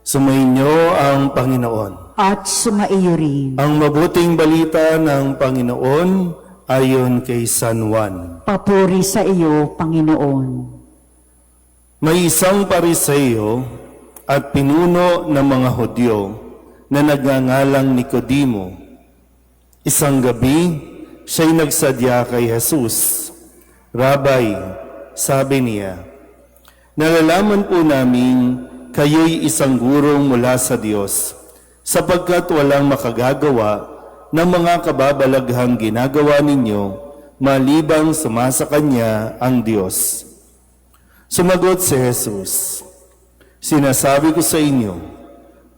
Sumainyo ang Panginoon. At sumaiyo rin. Ang mabuting balita ng Panginoon ayon kay San Juan. Papuri sa iyo, Panginoon. May isang Pariseo at pinuno ng mga Hudyo na nagngangalang Nicodemo. Isang gabi, siya'y nagsadya kay Jesus. Rabay, sabi niya, nalalaman po namin kayo'y isang gurong mula sa Diyos, sapagkat walang makagagawa ng mga kababalaghang ginagawa ninyo, malibang sumasa Kanya ang Diyos. Sumagot si Jesus, sinasabi ko sa inyo,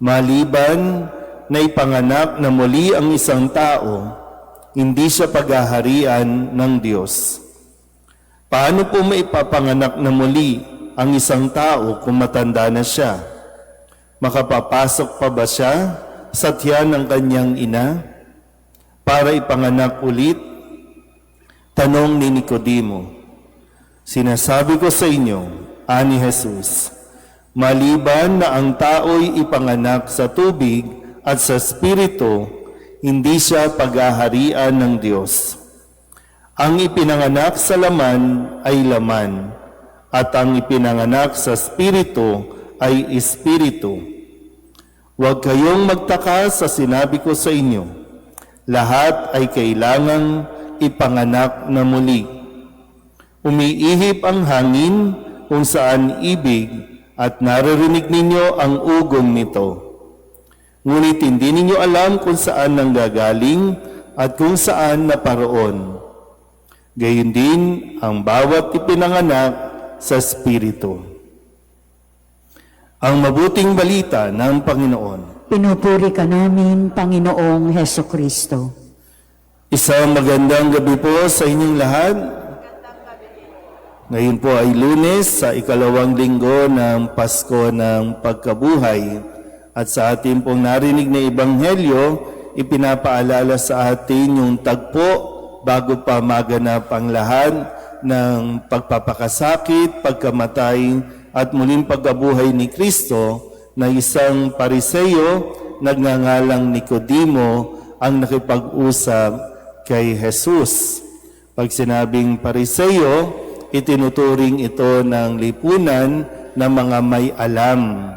maliban na ipanganak na muli ang isang tao, hindi siya paghaharian ng Diyos. Paano po maipapanganak na muli ang isang tao kung matanda na siya? Makapapasok pa ba siya sa tiyan ng kanyang ina para ipanganak ulit? Tanong ni Nicodemo. Sinasabi ko sa inyo, ani Jesus, maliban na ang tao'y ipanganak sa tubig at sa Espiritu, hindi siya paghaharian ng Diyos. Ang ipinanganak sa laman ay laman, at ang ipinanganak sa Espiritu ay Espiritu. Huwag kayong magtaka sa sinabi ko sa inyo, lahat ay kailangang ipanganak na muli. Umiihip ang hangin kung saan ibig at naririnig ninyo ang ugong nito. Ngunit hindi ninyo alam kung saan nanggagaling at kung saan naparoon. Gayon din ang bawat ipinanganak sa Espiritu. Ang mabuting balita ng Panginoon. Pinupuri ka namin, Panginoong Heso Kristo. Isang magandang gabi po sa inyong lahat. Ngayon po ay Lunes sa ikalawang linggo ng Pasko ng Pagkabuhay. At sa ating pong narinig na Ebanghelyo, ipinapaalala sa atin yung tagpo bago pa maganap ang lahat ng pagpapakasakit, pagkamatay, at muling pagkabuhay ni Kristo na isang Pariseo nagngangalang Nicodemo ang nakipag-usap kay Jesus. Pag sinabing Pariseo, itinuturing ito ng lipunan ng mga may alam,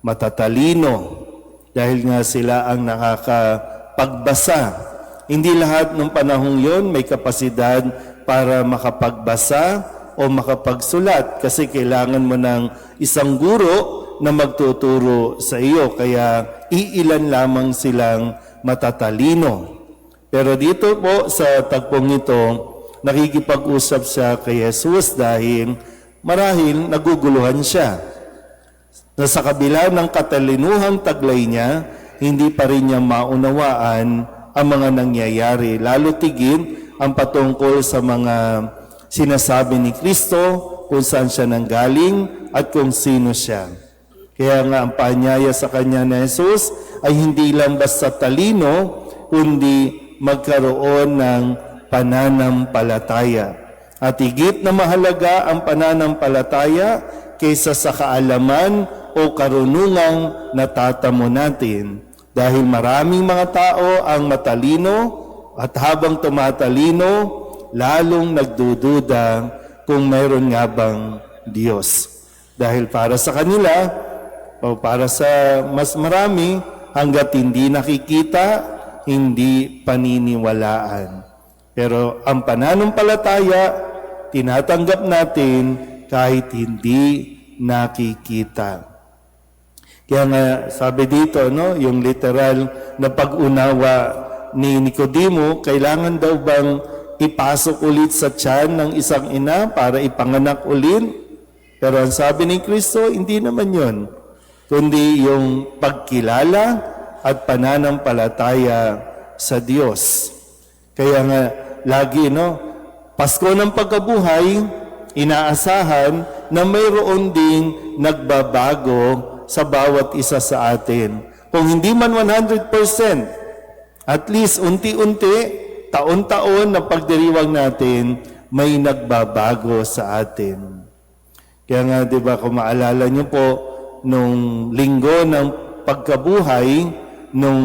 matatalino, dahil nga sila ang nakakapagbasa. Hindi lahat ng panahong yon may kapasidad para makapagbasa o makapagsulat kasi kailangan mo ng isang guro na magtuturo sa iyo. Kaya iilan lamang silang matatalino. Pero dito po sa tagpong ito, nakikipag-usap siya kay Jesus dahil marahil naguguluhan siya. Na sa kabila ng katalinuhang taglay niya, hindi pa rin niya maunawaan ang mga nangyayari. Lalo tigit ang patungkol sa mga sinasabi ni Kristo, kung saan siya nanggaling at kung sino siya. Kaya nga ang paanyaya sa kanya ni Jesus ay hindi lang basta talino, kundi magkaroon ng pananampalataya. At higit na mahalaga ang pananampalataya kaysa sa kaalaman o karunungang natatamo natin. Dahil maraming mga tao ang matalino at habang tumatalino, lalong nagdududa kung mayroon nga bang Diyos. Dahil para sa kanila, o para sa mas marami, hanggat hindi nakikita, hindi paniniwalaan. Pero ang pananampalataya, tinatanggap natin kahit hindi nakikita. Kaya nga sabi dito, no, yung literal na pag-unawa ni Nicodemo, kailangan daw bang ipasok ulit sa tiyan ng isang ina para ipanganak ulit? Pero ang sabi ni Kristo, hindi naman yon, kundi yung pagkilala at pananampalataya sa Diyos. Kaya nga lagi, no, Pasko ng Pagkabuhay, inaasahan na mayroon ding nagbabago sa bawat isa sa atin. Kung hindi man 100%, at least unti-unti, taon-taon na pagdiriwang natin, may nagbabago sa atin. Kaya nga, di ba, kung maalala niyo po, nung linggo ng pagkabuhay, nung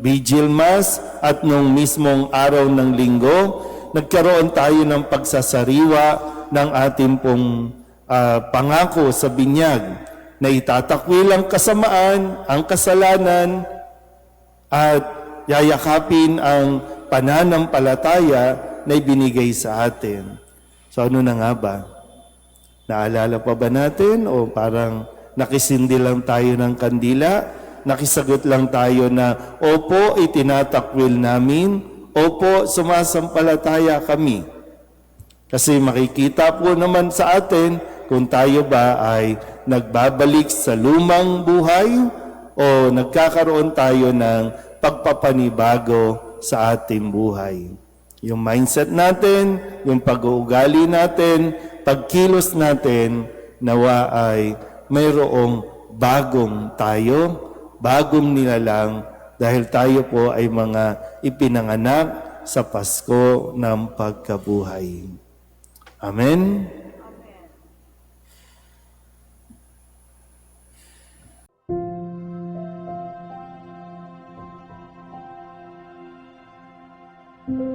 Vigil Mass at nung mismong araw ng linggo, nagkaroon tayo ng pagsasariwa ng ating pong pangako sa binyag na itatakwil ang kasamaan, ang kasalanan, at yayakapin ang pananampalataya na ibinigay sa atin. So ano na nga ba? Naalala pa ba natin o parang nakisindi lang tayo ng kandila? Nakisagot lang tayo na, opo, itinatakwil namin, opo, sumasampalataya kami. Kasi makikita po naman sa atin kung tayo ba ay nagbabalik sa lumang buhay o nagkakaroon tayo ng pagpapanibago sa ating buhay. Yung mindset natin, yung pag-uugali natin, pagkilos natin, nawa ay mayroong bagong tayo, bagong nilalang dahil tayo po ay mga ipinanganak sa Pasko ng pagkabuhay. Amen? Thank you.